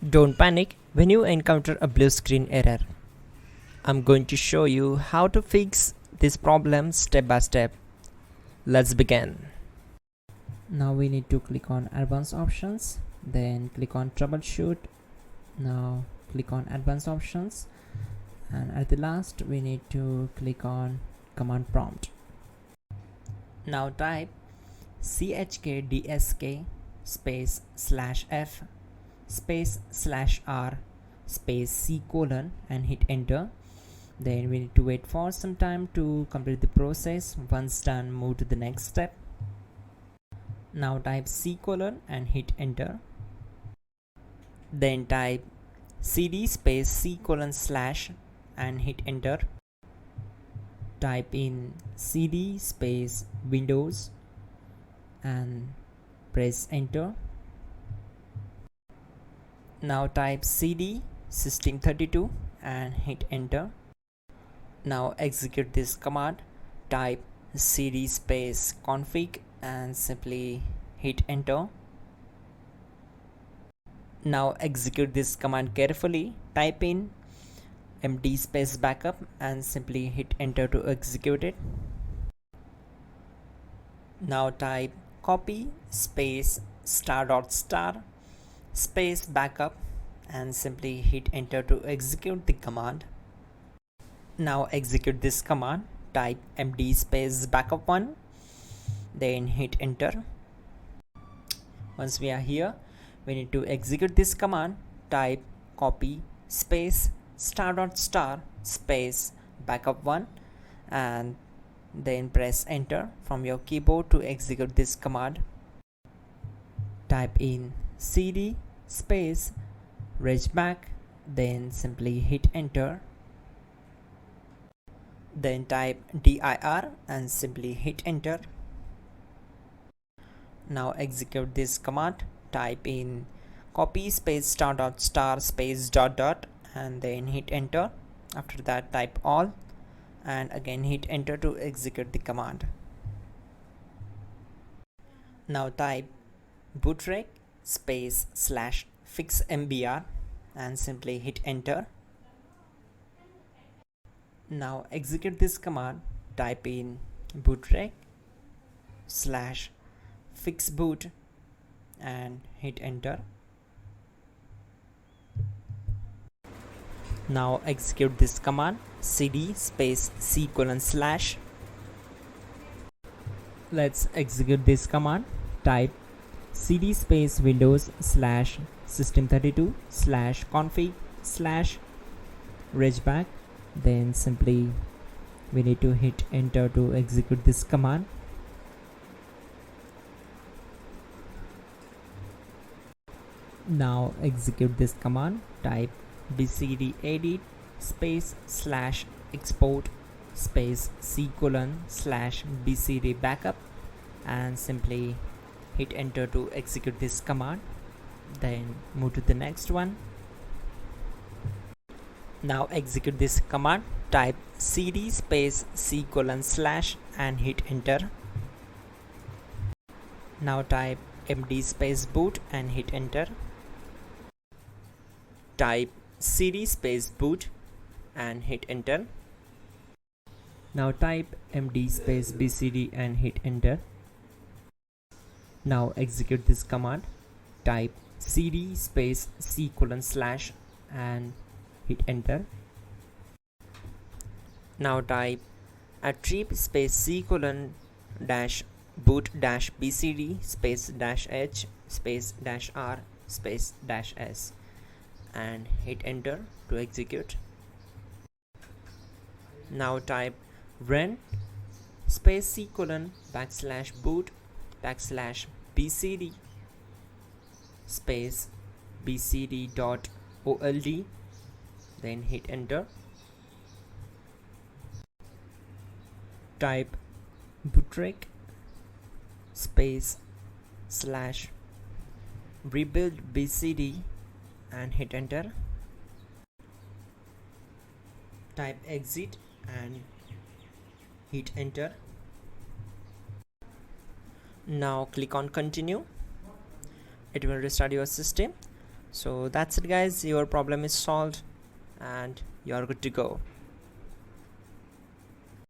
Don't panic when you encounter a blue screen error. I'm going to show you how to fix this problem step by step. Let's begin. Now we need to click on advanced options, then click on troubleshoot. Now click on advanced options, and at the last we need to click on command prompt. Now type chkdsk space /f space /r space c colon and hit enter. Then we need to wait for some time to complete the process. Once done, move to the next step. Now type c colon and hit enter. Then type cd space c colon / and hit enter. Type in cd space windows and press enter. Now type cd system32 and hit enter. Now execute this command. Type cd space config and simply hit enter. Now execute this command carefully. Type in md space backup and simply hit enter to execute it. Now type copy space ** space backup and simply hit enter to execute the command. Now execute this command. Type md space backup1, then hit enter. Once we are here, we need to execute this command. Type copy space ** space backup1 and then press enter from your keyboard to execute this command. Type in cd space regback, then simply hit enter. Then type dir and simply hit enter. Now execute this command. Type in copy space ** space ... and then hit enter. After that, type all and again hit enter to execute the command. Now type bootrec space /fixmbr and simply hit enter. Now execute this command. Type in bootrec /fixboot and hit enter. Now execute this command. cd space c colon /. Let's execute this command. Type cd space windows /system32 /config /regback. Then simply we need to hit enter to execute this command. Now execute this command. Type bcd edit space /export space c colon /bcd backup and simply hit enter to execute this command. Then move to the next one. Now execute this command. Type cd space c colon / and hit enter. Now type md space boot and hit enter. Type cd space boot and hit enter. Now type md space bcd and hit enter. Now execute this command. Type cd space c colon / and hit enter. Now type attrib space c colon -boot -bcd space -h space -r space -s and hit enter to execute. Now type run space c colon /boot /bcd space bcd.old, then hit enter. Type bootrec space /rebuild bcd and hit enter. Type exit and hit enter. Now click on continue. It will restart your system. So that's it guys, your problem is solved and you're good to go.